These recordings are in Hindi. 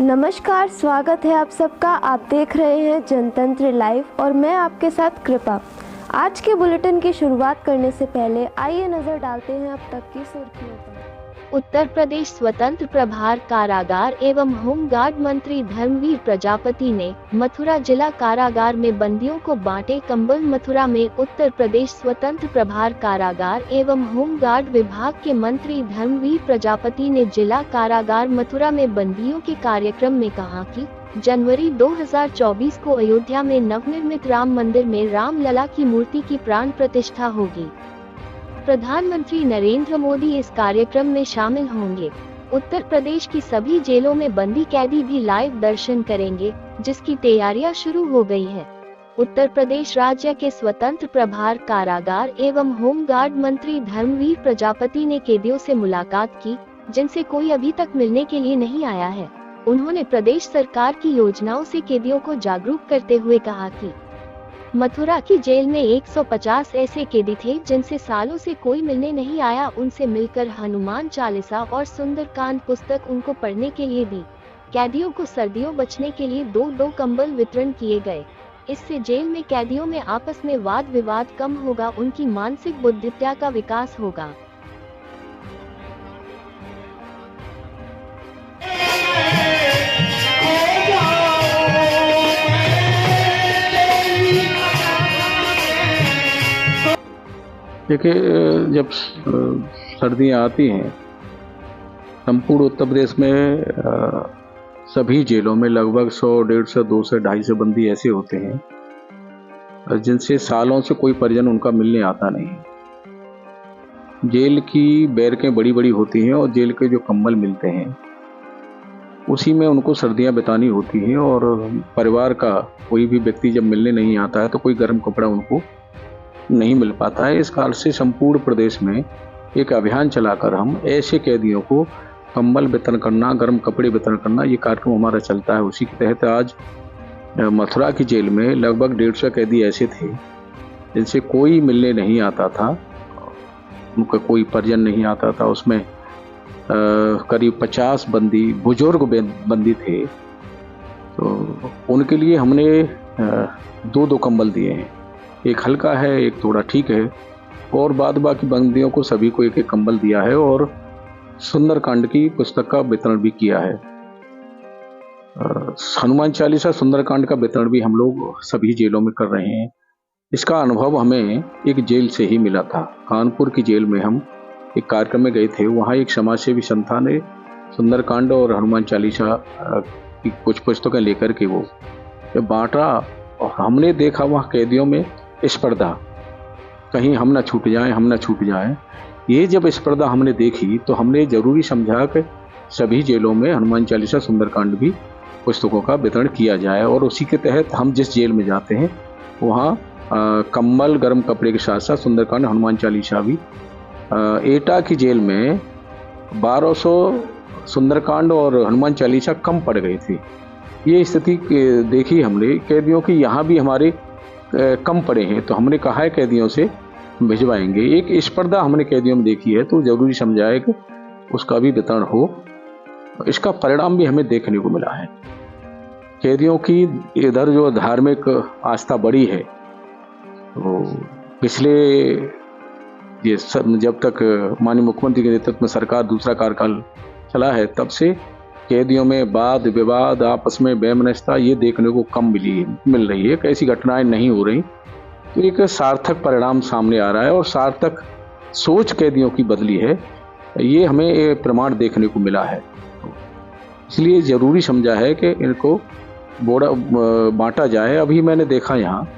नमस्कार, स्वागत है आप सबका। आप देख रहे हैं जनतंत्र लाइव और मैं आपके साथ कृपा। आज के बुलेटिन की शुरुआत करने से पहले आइए नजर डालते हैं अब तक की सुर्खियों पर। उत्तर प्रदेश स्वतंत्र प्रभार कारागार एवं होमगार्ड मंत्री धर्मवीर प्रजापति ने मथुरा जिला कारागार में बंदियों को बांटे कंबल। मथुरा में उत्तर प्रदेश स्वतंत्र प्रभार कारागार एवं होमगार्ड विभाग के मंत्री धर्मवीर प्रजापति ने जिला कारागार मथुरा में बंदियों के कार्यक्रम में कहा कि जनवरी 2024 को अयोध्या में नवनिर्मित राम मंदिर में रामलला की मूर्ति की प्राण प्रतिष्ठा होगी। प्रधानमंत्री नरेंद्र मोदी इस कार्यक्रम में शामिल होंगे। उत्तर प्रदेश की सभी जेलों में बंदी कैदी भी लाइव दर्शन करेंगे, जिसकी तैयारियां शुरू हो गई है। उत्तर प्रदेश राज्य के स्वतंत्र प्रभार कारागार एवं होमगार्ड मंत्री धर्मवीर प्रजापति ने कैदियों से मुलाकात की, जिनसे कोई अभी तक मिलने के लिए नहीं आया है। उन्होंने प्रदेश सरकार की योजनाओं से कैदियों को जागरूक करते हुए कहा कि मथुरा की जेल में 150 ऐसे कैदी थे जिनसे सालों से कोई मिलने नहीं आया। उनसे मिलकर हनुमान चालीसा और सुंदरकांड पुस्तक उनको पढ़ने के लिए दी। कैदियों को सर्दियों बचने के लिए 2-2 कंबल वितरण किए गए। इससे जेल में कैदियों में आपस में वाद विवाद कम होगा, उनकी मानसिक बुद्धिमत्ता का विकास होगा। देखिए, जब सर्दियाँ आती हैं संपूर्ण उत्तर प्रदेश में सभी जेलों में लगभग 100, 150, 200, 250 बंदी ऐसे होते हैं जिनसे सालों से कोई परिजन उनका मिलने आता नहीं। जेल की बैरकें बड़ी बड़ी होती हैं और जेल के जो कंबल मिलते हैं उसी में उनको सर्दियाँ बितानी होती हैं, और परिवार का कोई भी व्यक्ति जब मिलने नहीं आता है तो कोई गर्म कपड़ा उनको नहीं मिल पाता है। इस कारण से संपूर्ण प्रदेश में एक अभियान चलाकर हम ऐसे कैदियों को कंबल वितरण करना, गर्म कपड़े वितरण करना, ये कार्यक्रम हमारा चलता है। उसी के तहत आज मथुरा की जेल में लगभग 150 कैदी ऐसे थे जिनसे कोई मिलने नहीं आता था, उनका कोई परिजन नहीं आता था। उसमें करीब 50 बंदी बुजुर्ग बंदी थे, तो उनके लिए हमने 2-2 कंबल दिए हैं। एक हल्का है, एक थोड़ा ठीक है, और बाद बाकी बंदियों को सभी को एक एक कंबल दिया है और सुंदरकांड की पुस्तक का वितरण भी किया है। हनुमान चालीसा सुंदरकांड का वितरण भी हम लोग सभी जेलों में कर रहे हैं। इसका अनुभव हमें एक जेल से ही मिला था। कानपुर की जेल में हम एक कार्यक्रम में गए थे, वहाँ एक समाजसेवी संस्था ने सुंदरकांड और हनुमान चालीसा की कुछ पुस्तकें लेकर के वो बांटा, और हमने देखा वहाँ कैदियों में स्पर्धा, कहीं हम ना छूट जाएं, हम ना छूट जाएं। ये जब स्पर्धा हमने देखी तो हमने जरूरी समझा कि सभी जेलों में हनुमान चालीसा सुंदरकांड भी पुस्तकों का वितरण किया जाए, और उसी के तहत हम जिस जेल में जाते हैं वहाँ कंबल गर्म कपड़े के साथ साथ सुंदरकांड हनुमान चालीसा भी। एटा की जेल में 1200 सुंदरकांड और हनुमान चालीसा कम पड़ गए थे। ये स्थिति देखी हमने कैदियों की, यहाँ भी हमारे कम पड़े हैं, तो हमने कहा है कैदियों से भिजवाएंगे। एक स्पर्धा हमने कैदियों में देखी है, तो जरूरी समझा है कि उसका भी वितरण हो। इसका परिणाम भी हमें देखने को मिला है। कैदियों की इधर जो धार्मिक आस्था बढ़ी है, तो पिछले ये जब तक माननीय मुख्यमंत्री के नेतृत्व में सरकार दूसरा कार्यकाल चला है, तब से कैदियों में वाद विवाद, आपस में वैमनस्यता ये देखने को कम मिल रही है। ऐसी घटनाएं नहीं हो रही, तो एक सार्थक परिणाम सामने आ रहा है और सार्थक सोच कैदियों की बदली है, ये हमें प्रमाण देखने को मिला है। इसलिए ज़रूरी समझा है कि इनको बांटा जाए। अभी मैंने देखा यहाँ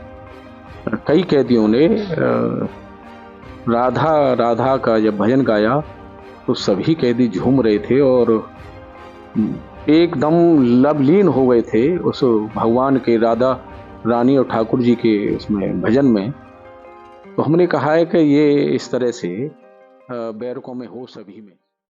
कई कैदियों ने राधा राधा का जब भजन गाया तो सभी कैदी झूम रहे थे और एकदम लवलीन हो गए थे उस भगवान के, राधा रानी और ठाकुर जी के उसमें भजन में। तो हमने कहा है कि ये इस तरह से बैरकों में हो सभी में।